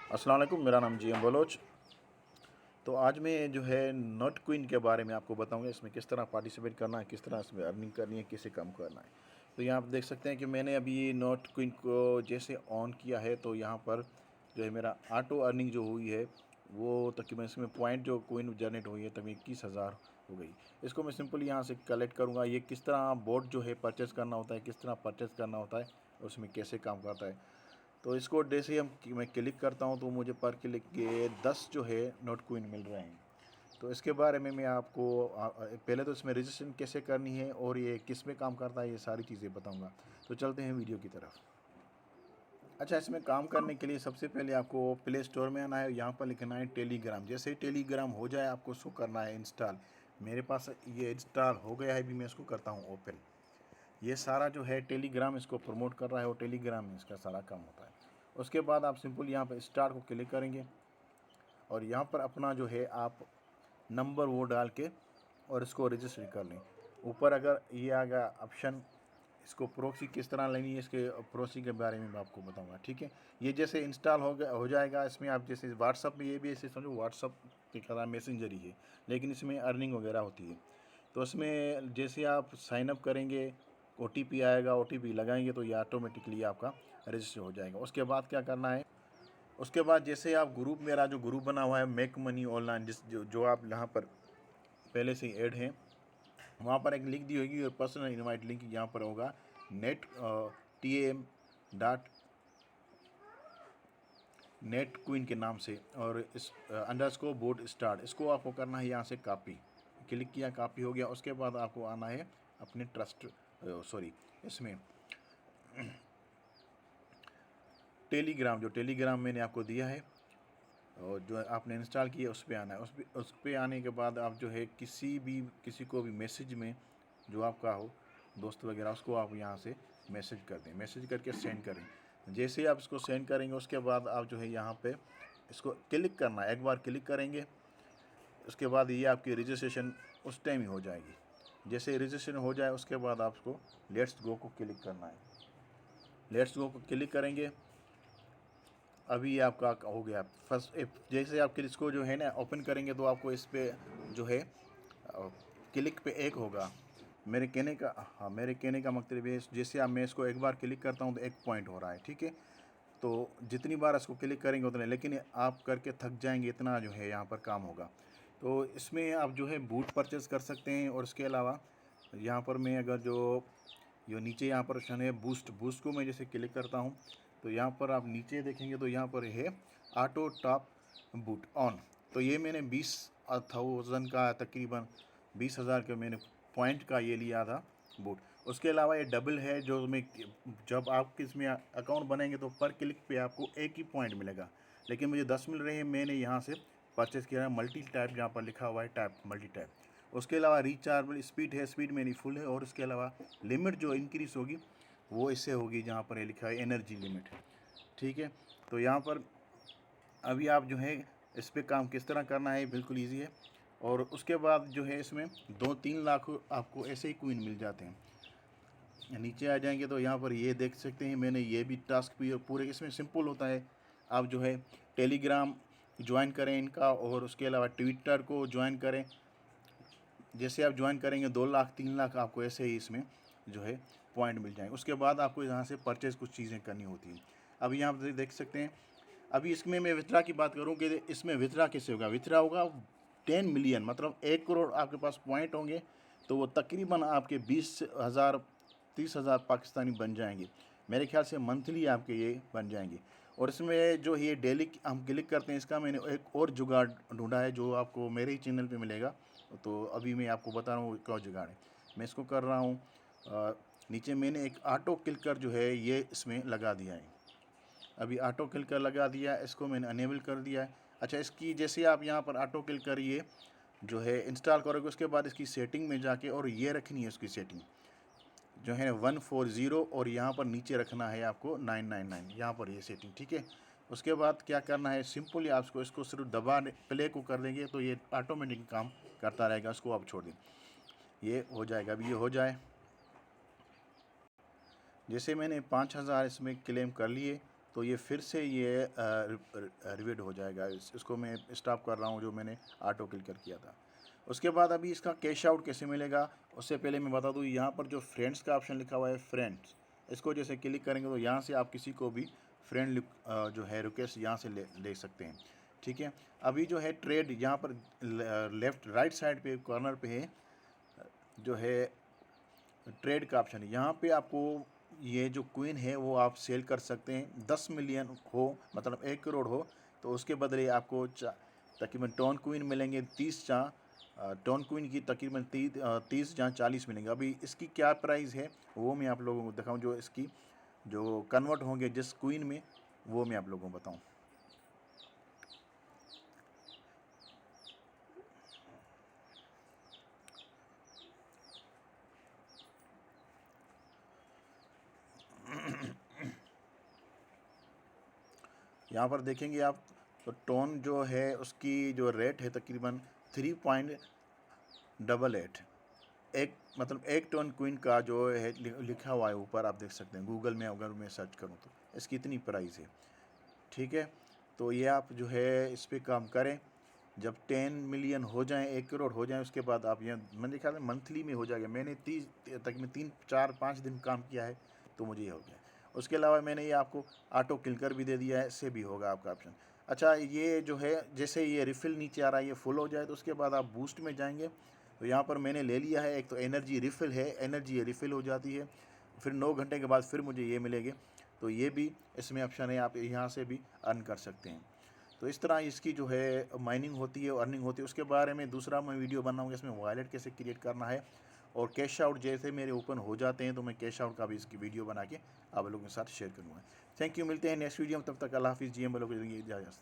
अस्सलाम वालेकुम, मेरा नाम जी एम बलोच। तो आज मैं जो है नोट क्विन के बारे में आपको बताऊंगा। इसमें किस तरह पार्टिसिपेट करना है, किस तरह इसमें अर्निंग करनी है, कैसे काम करना है। तो यहाँ आप देख सकते हैं कि मैंने अभी नोट क्विन को जैसे ऑन किया है तो यहाँ पर जो है मेरा ऑटो अर्निंग जो हुई है वो तकरीबन इसमें पॉइंट जो क्विन जनरेट हुई है तकरीबन 21,000 हो गई। इसको मैं सिंपल यहाँ से कलेक्ट करूँगा। ये किस तरह बोट जो है परचेज़ करना होता है, किस तरह परचेज़ करना होता है, उसमें कैसे काम करता है। तो इसको जैसे ही मैं क्लिक करता हूँ तो मुझे पर क्लिक के 10 जो है नोट क्विन मिल रहे हैं। तो इसके बारे में मैं आपको पहले तो इसमें रजिस्ट्रेशन कैसे करनी है और ये किस में काम करता है, ये सारी चीज़ें बताऊंगा। तो चलते हैं वीडियो की तरफ। अच्छा, इसमें काम करने के लिए सबसे पहले आपको प्ले स्टोर में आना है। यहाँ पर लिखना है टेलीग्राम। जैसे ही टेलीग्राम हो जाए आपको उसको करना है इंस्टॉल। मेरे पास ये इंस्टॉल हो गया है, अभी मैं इसको करता हूँ ओपन। ये सारा जो है टेलीग्राम इसको प्रमोट कर रहा है और टेलीग्राम में इसका सारा काम होता है। उसके बाद आप सिंपल यहाँ पर स्टार्ट को क्लिक करेंगे और यहाँ पर अपना जो है आप नंबर वो डाल के और इसको रजिस्टर कर लें। ऊपर अगर ये आ गया ऑप्शन, इसको प्रोक्सी किस तरह लेनी है, इसके प्रोक्सी के बारे में मैं आपको बताऊंगा। ठीक है, ये जैसे इंस्टॉल हो जाएगा इसमें आप जैसे व्हाट्सअप में, ये भी ऐसे समझो व्हाट्सअप की तरह मैसेंजर ही है, लेकिन इसमें अर्निंग वगैरह होती है। तो इसमें जैसे आप साइनअप करेंगे, OTP आएगा, OTP लगाएंगे तो ये ऑटोमेटिकली आपका रजिस्टर हो जाएगा। उसके बाद क्या करना है, उसके बाद जैसे आप ग्रुप, मेरा जो ग्रुप बना हुआ है मेक मनी ऑनलाइन, जो आप यहाँ पर पहले से ही ऐड हैं, वहाँ पर एक लिंक दी होगी और पर्सनल इनवाइट लिंक यहाँ पर होगा नेट क्वीन के नाम से, और इस अंडरस्कोर बोर्ड स्टार्ट, इसको आपको करना है यहाँ से कॉपी। क्लिक किया, कॉपी हो गया। उसके बाद आपको आना है अपने ट्रस्ट, सॉरी, इसमें टेलीग्राम, जो टेलीग्राम मैंने आपको दिया है और जो आपने इंस्टॉल किया उस पर आना है। उस पर आने के बाद आप जो है किसी को भी मैसेज में जो आपका हो दोस्त वगैरह, उसको आप यहाँ से मैसेज कर दें, मैसेज करके सेंड करें। जैसे ही आप इसको सेंड करेंगे उसके बाद आप जो है यहाँ पे इसको क्लिक करना है। एक बार क्लिक करेंगे उसके बाद ये आपकी रजिस्ट्रेशन उस टाइम ही हो जाएगी। जैसे रजिस्ट्रेशन हो जाए उसके बाद आपको लेट्स गो को क्लिक करना है। लेट्स गो को क्लिक करेंगे, अभी ये आपका हो गया फर्स्ट। जैसे आप इसको जो है ना ओपन करेंगे तो आपको इस पर जो है क्लिक पे एक होगा। मेरे कहने का मतलब है जैसे आप, मैं इसको एक बार क्लिक करता हूँ तो 1 पॉइंट हो रहा है। ठीक है, तो जितनी बार इसको क्लिक करेंगे उतने, लेकिन आप करके थक जाएंगे, इतना जो है यहाँ पर काम होगा। तो इसमें आप जो है बूट परचेज़ कर सकते हैं। और इसके अलावा यहाँ पर मैं अगर जो नीचे यहाँ पर ऑप्शन है बूस्ट को मैं जैसे क्लिक करता हूँ तो यहाँ पर आप नीचे देखेंगे तो यहाँ पर है ऑटो टॉप बूट ऑन। तो ये मैंने 20,000 का, तकरीबन 20,000 का मैंने पॉइंट का ये लिया था बूट। उसके अलावा ये डबल है, जो मैं जब आप इसमें अकाउंट बनाएंगे तो पर क्लिक पे आपको एक ही पॉइंट मिलेगा, लेकिन मुझे 10 मिल रहे हैं। मैंने यहाँ से परचेज़ किया है मल्टी टैप, जहाँ पर लिखा हुआ है टैप मल्टी टैप। उसके अलावा रिचार्जेबल स्पीड है, स्पीड मेरी फुल है। और उसके अलावा लिमिट जो इंक्रीज़ होगी वो इससे होगी, जहाँ पर ये लिखा है एनर्जी लिमिट। ठीक है, तो यहाँ पर अभी आप जो है इस पर काम किस तरह करना है, बिल्कुल ईजी है। और उसके बाद जो है इसमें 2-3 लाख आपको ऐसे ही क्विन मिल जाते हैं। नीचे आ जाएंगे तो यहाँ पर ये देख सकते हैं, मैंने ये भी टास्क भी पूरे, इसमें सिंपल होता है। आप जो है टेलीग्राम ज्वाइन करें इनका, और उसके अलावा ट्विटर को ज्वाइन करें। जैसे आप ज्वाइन करेंगे 2 लाख 3 लाख आपको ऐसे ही इसमें जो है पॉइंट मिल जाएंगे। उसके बाद आपको यहाँ से परचेज़ कुछ चीज़ें करनी होती हैं। अभी यहाँ पर देख सकते हैं, अभी इसमें मैं विथड्रा की बात करूँ कि इसमें विथड्रा कैसे होगा। विथड्रा होगा 10 मिलियन, मतलब 1 करोड़ आपके पास पॉइंट होंगे तो वो तकरीबन आपके 20,000 30,000 पाकिस्तानी बन जाएंगे। मेरे ख्याल से मंथली आपके ये बन जाएंगे। और इसमें जो ये डेली हम क्लिक करते हैं, इसका मैंने एक और जुगाड़ ढूंढा है जो आपको मेरे ही चैनल पे मिलेगा। तो अभी मैं आपको बता रहा हूँ क्या जुगाड़ है। मैं इसको कर रहा हूँ, नीचे मैंने एक ऑटो क्लिकर जो है ये इसमें लगा दिया है। अभी ऑटो क्लिकर लगा दिया, इसको मैंने अनेबल कर दिया है। अच्छा, इसकी जैसे आप यहाँ पर ऑटो क्लिकर ये जो है इंस्टॉल करोगे उसके बाद इसकी सेटिंग में जाके और ये रखनी है, उसकी सेटिंग जो है 140, और यहाँ पर नीचे रखना है आपको 999, यहाँ पर ये सेटिंग। ठीक है, उसके बाद क्या करना है, सिंपली आपको इसको सिर्फ दबा प्ले को कर देंगे तो ये ऑटोमेटिक काम करता रहेगा। इसको आप छोड़ दें, ये हो जाएगा। अभी ये हो जाए, जैसे मैंने 5,000 इसमें क्लेम कर लिए तो ये फिर से ये रिवीड हो जाएगा। इसको मैं स्टॉप कर रहा हूँ जो मैंने ऑटो क्लिकर किया था। उसके बाद अभी इसका कैश आउट कैसे मिलेगा, उससे पहले मैं बता दूँ, यहाँ पर जो फ्रेंड्स का ऑप्शन लिखा हुआ है, फ्रेंड्स, इसको जैसे क्लिक करेंगे तो यहाँ से आप किसी को भी फ्रेंड जो है रिक्वेस्ट यहाँ से ले सकते हैं। ठीक है, अभी जो है ट्रेड यहाँ पर लेफ्ट राइट साइड पे कॉर्नर पे है जो है ट्रेड का ऑप्शन है। यहाँ पे आपको ये जो क्वीन है वो आप सेल कर सकते हैं। 10 मिलियन हो, मतलब 1 करोड़ हो, तो उसके बदले आपको तकरीबन टोन क्वीन मिलेंगे 30 टोन क्वीन की तकरीबन 30 या 40 मिलेंगे। अभी इसकी क्या प्राइस है वो मैं आप लोगों को दिखाऊं, जो इसकी जो कन्वर्ट होंगे जिस क्वीन में, वो मैं आप लोगों को बताऊं। यहाँ पर देखेंगे आप, तो टोन जो है उसकी जो रेट है तकरीबन 3.88। एक मतलब 1 टन क्वीन का जो है लिखा हुआ है ऊपर, आप देख सकते हैं गूगल में, अगर मैं सर्च करूँ तो इसकी इतनी प्राइस है। ठीक है, तो ये आप जो है इस पर काम करें। जब 10 मिलियन हो जाएं, 1 करोड़ हो जाएं, उसके बाद आप ये मैंने ख्याल में मंथली में हो जाएगा। मैंने 30 तकरीबन 3-4-5 दिन काम किया है तो मुझे ये हो गया। उसके अलावा मैंने ये आपको ऑटो क्लिकर भी दे दिया है, इससे भी होगा आपका ऑप्शन। अच्छा, ये जो है जैसे ये रिफ़िल नीचे आ रहा है, ये फुल हो जाए तो उसके बाद आप बूस्ट में जाएंगे, तो यहाँ पर मैंने ले लिया है। एक तो एनर्जी रिफ़िल है, एनर्जी रिफ़िल हो जाती है, फिर 9 घंटे के बाद फिर मुझे ये मिलेगी, तो ये भी इसमें ऑप्शन है, आप यहाँ से भी अर्न कर सकते हैं। तो इस तरह इसकी जो है माइनिंग होती है, अर्निंग होती है। उसके बारे में दूसरा मैं वीडियो बनाऊँगा, इसमें वॉलेट कैसे क्रिएट करना है, और कैश आउट जैसे मेरे ओपन हो जाते हैं तो मैं कैश आउट का भी इसकी वीडियो बना के आप लोगों के साथ शेयर करूँगा। थैंक यू, मिलते हैं नेक्स्ट वीडियो में, तब तक अल्लाह हाफिज़। जी, हम लोग इजाज़त।